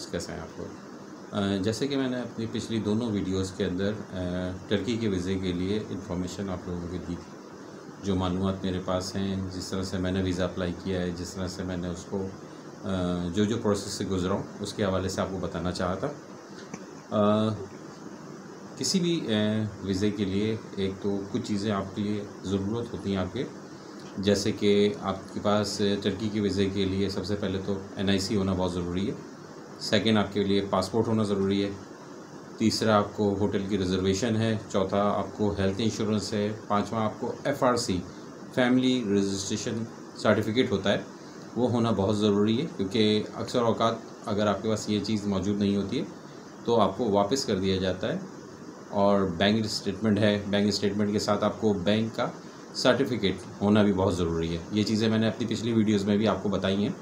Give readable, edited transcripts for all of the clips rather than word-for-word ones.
Viewers, कैसे हैं आप लोग। जैसे कि मैंने अपनी पिछली दोनों वीडियोस के अंदर टर्की के वीज़े के लिए इंफॉर्मेशन आप लोगों को दी थी। जो मालूमात मेरे पास हैं, जिस तरह से मैंने वीज़ा अप्लाई किया है, जिस तरह से मैंने उसको जो प्रोसेस से गुज़रा हूँ, उसके हवाले से आपको बताना चाहा था। किसी भी वीज़े के लिए एक तो कुछ चीज़ें आपके लिए ज़रूरत होती हैं आपके, जैसे कि आपके पास टर्की के वीज़े के लिए सबसे पहले तो NIC होना बहुत ज़रूरी है। सेकंड, आपके लिए पासपोर्ट होना ज़रूरी है। तीसरा, आपको होटल की रिज़र्वेशन है। चौथा, आपको हेल्थ इंश्योरेंस है। पांचवा, आपको FRC फैमिली रजिस्ट्रेशन सर्टिफिकेट होता है, वो होना बहुत ज़रूरी है, क्योंकि अक्सर औक़ात अगर आपके पास ये चीज़ मौजूद नहीं होती है तो आपको वापस कर दिया जाता है। और बैंक स्टेटमेंट है, बैंक स्टेटमेंट के साथ आपको बैंक का सर्टिफिकेट होना भी बहुत ज़रूरी है। ये चीज़ें मैंने अपनी पिछली वीडियोस में भी आपको बताई हैं,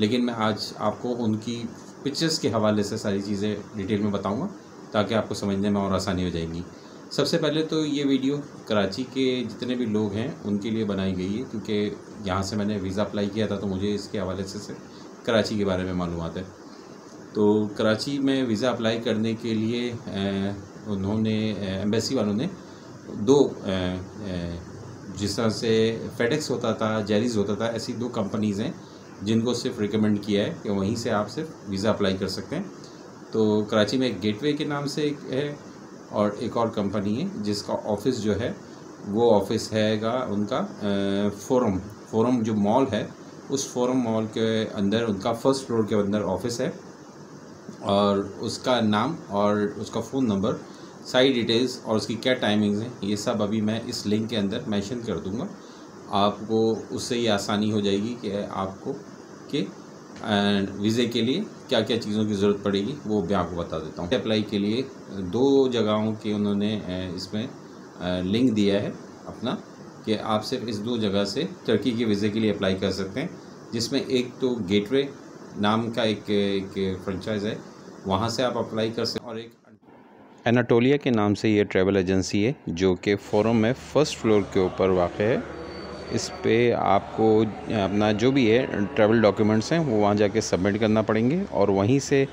लेकिन मैं आज आपको उनकी पिक्चर्स के हवाले से सारी चीज़ें डिटेल में बताऊंगा, ताकि आपको समझने में और आसानी हो जाएगी। सबसे पहले तो ये वीडियो कराची के जितने भी लोग हैं उनके लिए बनाई गई है, क्योंकि यहाँ से मैंने वीज़ा अप्लाई किया था तो मुझे इसके हवाले से कराची के बारे में मालूमात है। तो कराची में वीज़ा अप्लाई करने के लिए उन्होंने एम्बेसी वालों ने दो जिस तरह से फेडेक्स होता था, जेरीज़ होता था, ऐसी दो कंपनीज़ हैं जिनको सिर्फ रिकमेंड किया है कि वहीं से आप सिर्फ वीज़ा अप्लाई कर सकते हैं। तो कराची में एक गेटवे के नाम से एक है और एक और कंपनी है जिसका ऑफ़िस जो है वो ऑफ़िस हैगा उनका फोरम जो मॉल है, उस फोरम मॉल के अंदर उनका फर्स्ट फ्लोर के अंदर ऑफ़िस है। और उसका नाम और उसका फ़ोन नंबर, सारी डिटेल्स और उसकी क्या टाइमिंग्स हैं, ये सब अभी मैं इस लिंक के अंदर मेंशन कर दूंगा। आपको उससे ये आसानी हो जाएगी कि आपको कि वीज़े के लिए क्या क्या चीज़ों की ज़रूरत पड़ेगी, वो मैं आपको बता देता हूँ। अप्लाई के लिए दो जगहों के उन्होंने इसमें लिंक दिया है अपना, कि आप सिर्फ इस दो जगह से टर्की के वीज़े के लिए अप्लाई कर सकते हैं, जिसमें एक तो गेटवे नाम का एक फ्रेंचाइज़ है, वहाँ से आप अप्लाई कर सकते हैं, और एक एनाटोलिया के नाम से ये ट्रैवल एजेंसी है जो कि फोरम में फ़र्स्ट फ्लोर के ऊपर वाक़ है। इस पे आपको अपना जो भी है ट्रैवल डॉक्यूमेंट्स हैं वो वहाँ जाके सबमिट करना पड़ेंगे, और वहीं से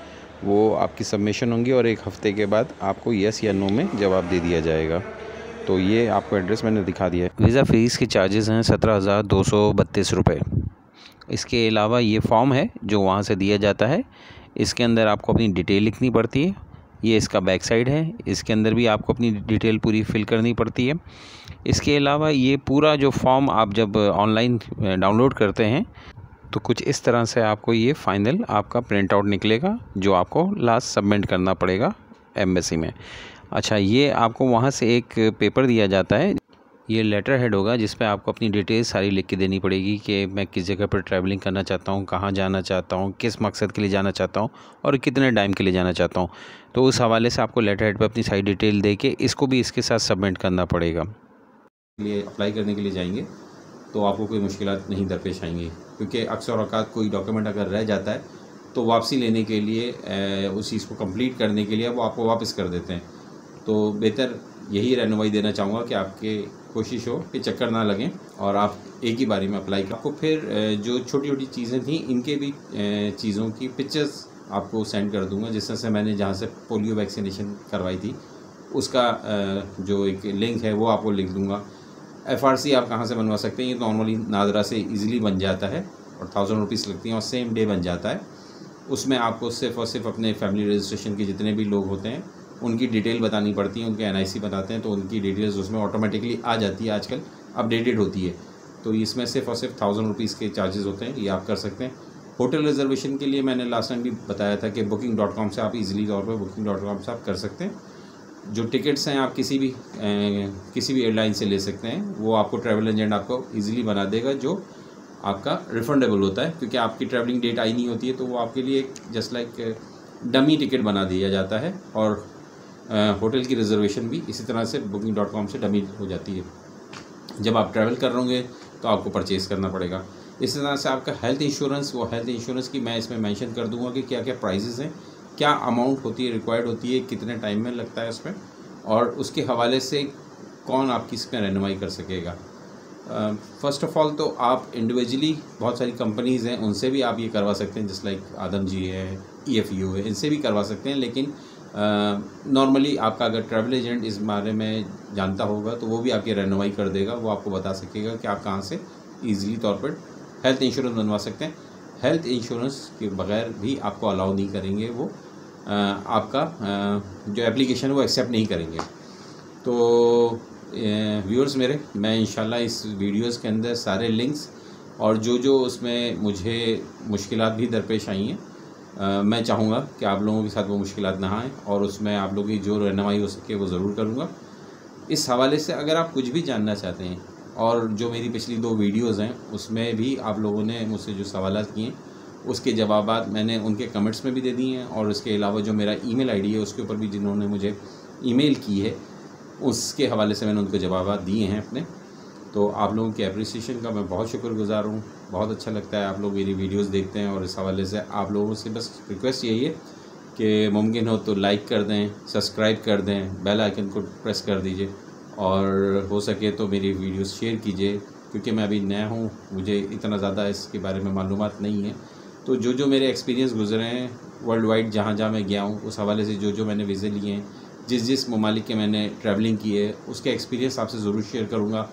वो आपकी सबमिशन होंगी और एक हफ़्ते के बाद आपको येस या नो में जवाब दे दिया जाएगा। तो ये आपको एड्रेस मैंने दिखा दिया है। वीज़ा फ़ीस के चार्जेस हैं 17,232 रुपये। इसके अलावा ये फॉर्म है जो वहाँ से दिया जाता है, इसके अंदर आपको अपनी डिटेल लिखनी पड़ती है। ये इसका बैक साइड है, इसके अंदर भी आपको अपनी डिटेल पूरी फिल करनी पड़ती है। इसके अलावा ये पूरा जो फॉर्म आप जब ऑनलाइन डाउनलोड करते हैं तो कुछ इस तरह से आपको ये फ़ाइनल आपका प्रिंट आउट निकलेगा, जो आपको लास्ट सबमिट करना पड़ेगा एम्बेसी में। अच्छा, ये आपको वहाँ से एक पेपर दिया जाता है, ये लेटर हेड होगा जिस पे आपको अपनी डिटेल्स सारी लिख के देनी पड़ेगी कि मैं किस जगह पर ट्रैवलिंग करना चाहता हूँ, कहाँ जाना चाहता हूँ, किस मकसद के लिए जाना चाहता हूँ और कितने टाइम के लिए जाना चाहता हूँ। तो उस हवाले से आपको लेटर हेड पे अपनी सारी डिटेल दे के इसको भी इसके साथ सबमिट करना पड़ेगा। लिए अप्लाई करने के लिए जाएंगे तो आपको कोई मुश्किलात नहीं दरपेश आएंगी, क्योंकि अक्सर औक़ात कोई डॉक्यूमेंट अगर रह जाता है तो वापसी लेने के लिए उस चीज़ को कंप्लीट करने के लिए वो आपको वापस कर देते हैं। तो बेहतर यही रहनुमाई देना चाहूँगा कि आपके कोशिश हो कि चक्कर ना लगें और आप एक ही बारी में अप्लाई करें। आपको फिर जो छोटी छोटी चीज़ें थी इनके भी चीज़ों की पिक्चर्स आपको सेंड कर दूंगा। जिस तरह से मैंने जहाँ से पोलियो वैक्सीनेशन करवाई थी उसका जो एक लिंक है वो आपको लिख दूंगा। FRC आप कहाँ से बनवा सकते हैं, ये नॉर्मली नादरा से ईज़िली बन जाता है और 1000 रुपीज़ लगती हैं और सेम डे बन जाता है। उसमें आपको सिर्फ़ और सिर्फ अपने फैमिली रजिस्ट्रेशन के जितने भी लोग होते हैं उनकी डिटेल बतानी पड़ती है, उनके NIC बताते हैं तो उनकी डिटेल्स उसमें ऑटोमेटिकली आ जाती है, आजकल अपडेटेड होती है। तो इसमें सिर्फ़ और सिर्फ 1000 रुपीज़ के चार्जेस होते हैं, ये आप कर सकते हैं। होटल रिजर्वेशन के लिए मैंने लास्ट टाइम भी बताया था कि booking.com से आप इजीली तौर पर booking.com से आप कर सकते हैं। जो टिकट्स हैं आप किसी भी एयरलाइन से ले सकते हैं, वो आपको ट्रैवल एजेंट आपको ईज़िली बना देगा, जो आपका रिफंडेबल होता है, क्योंकि आपकी ट्रैवलिंग डेट आई नहीं होती है तो वो आपके लिए जस्ट लाइक डमी टिकट बना दिया जाता है। और होटल की रिज़र्वेशन भी इसी तरह से booking.com से डमी हो जाती है। जब आप ट्रैवल कर रहे होंगे तो आपको परचेज़ करना पड़ेगा। इसी तरह से आपका हेल्थ इंश्योरेंस, वो हेल्थ इंश्योरेंस की मैं इसमें मेंशन कर दूंगा कि क्या क्या प्राइजेज़ हैं, क्या अमाउंट होती है, रिक्वायर्ड होती है, कितने टाइम में लगता है उसमें, और उसके हवाले से कौन आपकी इसमें रहनुमाई कर सकेगा। फ़र्स्ट ऑफ़ ऑल तो आप इंडिविजुअली बहुत सारी कंपनीज़ हैं, उनसे भी आप ये करवा सकते हैं, जस्ट लाइक आदम जी है, EFU है, इनसे भी करवा सकते हैं। लेकिन नॉर्मली आपका अगर ट्रैवल एजेंट इस बारे में जानता होगा तो वो भी आपकी रहनुमाई कर देगा, वो आपको बता सकेगा कि आप कहाँ से ईज़िली तौर पर हेल्थ इंश्योरेंस बनवा सकते हैं। हेल्थ इंश्योरेंस के बगैर भी आपको अलाउ नहीं करेंगे, वो आपका जो एप्लीकेशन है वो एक्सेप्ट नहीं करेंगे। तो व्यूअर्स मेरे, मैं इंशाल्लाह इस वीडियोस के अंदर सारे लिंक्स और जो उसमें मुझे मुश्किलात भी दरपेश आई हैं, मैं चाहूँगा कि आप लोगों के साथ वो मुश्किलात ना आएँ और उसमें आप लोगों की जो रहनुमाई हो सके वो ज़रूर करूँगा। इस हवाले से अगर आप कुछ भी जानना चाहते हैं, और जो मेरी पिछली 2 वीडियोज़ हैं उसमें भी आप लोगों ने मुझसे जो सवालात किए हैं उसके जवाबात मैंने उनके कमेंट्स में भी दे दिए हैं, और उसके अलावा जो मेरा ईमेल आईडी है उसके ऊपर भी जिन्होंने मुझे ईमेल की है उसके हवाले से मैंने उनको जवाबात दिए हैं अपने। तो आप लोगों के अप्रिसिएशन का मैं बहुत शुक्रगुज़ार हूँ। बहुत अच्छा लगता है आप लोग मेरी वीडियोस देखते हैं, और इस हवाले से आप लोगों से बस रिक्वेस्ट यही है कि मुमकिन हो तो लाइक कर दें, सब्सक्राइब कर दें, बेल आइकन को प्रेस कर दीजिए, और हो सके तो मेरी वीडियोस शेयर कीजिए, क्योंकि मैं अभी नया हूँ, मुझे इतना ज़्यादा इसके बारे में मालूमात नहीं है। तो जो मेरे एक्सपीरियंस गुजरे हैं वर्ल्ड वाइड, जहाँ मैं गया हूँ, उस हवाले से जो मैंने वीज़े लिए हैं, जिस ममालिक के मैंने ट्रैवलिंग की है, उसके एक्सपीरियंस आपसे ज़रूर शेयर करूँगा।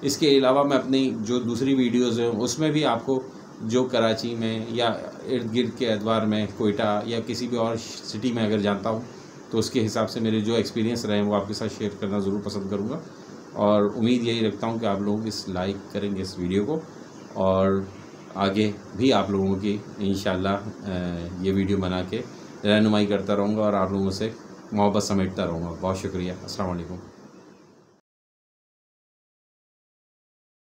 इसके अलावा मैं अपनी जो दूसरी वीडियोज़ हैं उसमें भी आपको जो कराची में या इर्द गिर्द के एतबार में कोयटा या किसी भी और सिटी में अगर जानता हूँ तो उसके हिसाब से मेरे जो एक्सपीरियंस रहे हैं वो आपके साथ शेयर करना ज़रूर पसंद करूँगा। और उम्मीद यही रखता हूँ कि आप लोग इस लाइक करेंगे इस वीडियो को, और आगे भी आप लोगों की इंशाल्लाह ये वीडियो बना के रहनुमाई करता रहूँगा और आप लोगों से मोहब्बत समेटता रहूँगा। बहुत शुक्रिया। अस्सलाम वालेकुम।